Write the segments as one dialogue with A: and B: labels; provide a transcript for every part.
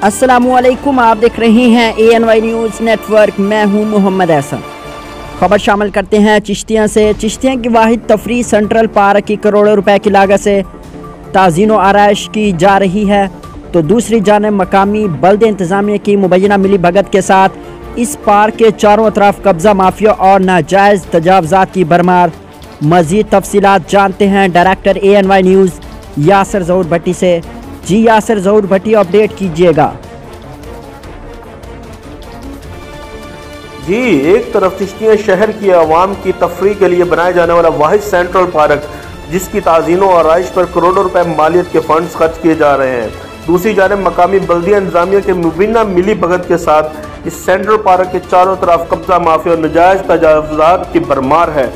A: अस्सलामुअलैकुम, आप देख रहे हैं ANY न्यूज़ नेटवर्क। मैं हूं मोहम्मद एहसन। खबर शामिल करते हैं चिश्तियाँ से। चिश्तियाँ की वाहिद तफरी सेंट्रल पार्क की करोड़ों रुपए की लागत से ताज़ीन व आराइश की जा रही है, तो दूसरी जानिब मकामी बल्द इंतज़ामिया की मुबैना मिली भगत के साथ इस पार्क के चारों तरफ कब्ज़ा माफिया और नाजायज़ तजावज़ात की भरमार। मज़ीद तफसीलात जानते हैं डायरेक्टर ANY न्यूज़ यासिर ज़हूर भट्टी से। जी यासिर ज़हूर भट्टी, अपडेट कीजिएगा।
B: जी, एक तरफ चिश्तियाँ शहर की आवाम की तफरीह के लिए बनाया जाने वाला वाहिद सेंट्रल पार्क, जिसकी ताज़ीन और आराइश पर करोड़ों रुपए मालियत के फंड्स खर्च किए जा रहे हैं। दूसरी जानब मकामी बल्दिया इंतजामिया के मुबीना मिली भगत के साथ इस सेंट्रल पार्क के चारों तरफ कब्जा माफिया और नजायज़ तजावुज़ात की भरमार है।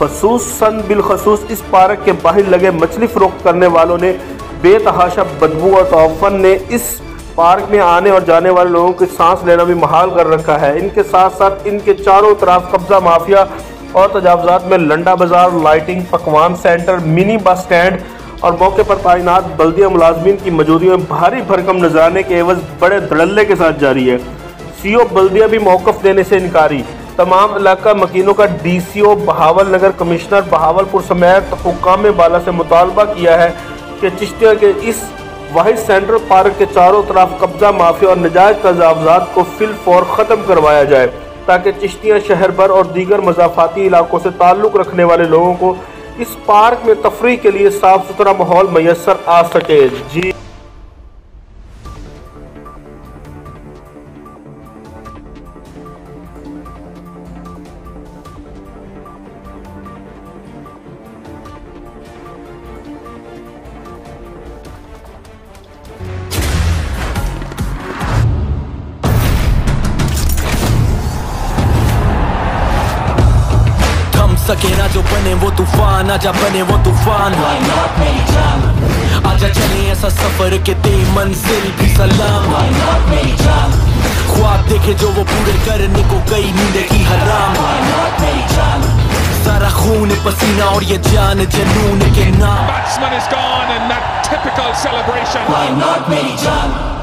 B: खसूसन बिलखसूस इस पार्क के बाहर लगे मछली फरोख्त करने वालों ने बेतहाशा बदबू और तौफ़न ने इस पार्क में आने और जाने वाले लोगों की सांस लेना भी महाल कर रखा है। इनके साथ साथ इनके चारों तरफ कब्जा माफिया और तजावुज़ात में लंडा बाजार, लाइटिंग, पकवान सेंटर, मिनी बस स्टैंड और मौके पर तैनात बल्दिया मुलाजमीन की मौजूदगी में भारी भरकम नजराने के एवज बड़े धड़ल्ले के साथ जारी है। CO बल्दिया भी मौक़िफ़ देने से इनकारी। तमाम इलाका मकीनों का DCO बहावल नगर, कमिश्नर बहावलपुर समेत हुक्काम बाला से मुतालबा किया है कि चिश्तिया के इस वाहिद सेंट्रल पार्क के चारों तरफ कब्जा माफिया और नजायज़ तजावुज़ात को फिलफौर ख़त्म करवाया जाए, ताकि चिश्तिया शहर भर और दीगर मज़ाफ़ाती इलाकों से ताल्लुक़ रखने वाले लोगों को इस पार्क में तफरीह के लिए साफ़ सुथरा माहौल मैसर आ सके। जी
C: सके ना जो बने वो तूफान, आजा बने वो तूफान। आजा चले ऐसा सफर के दे मंजिल भी सलाम। ख्वाब देखे जो वो पूरे करने को गई नींद की हराम। सारा खून पसीना और ये जान जनून के नाम।
D: Batsman is gone in that typical celebration.
C: Why not मेरी जान?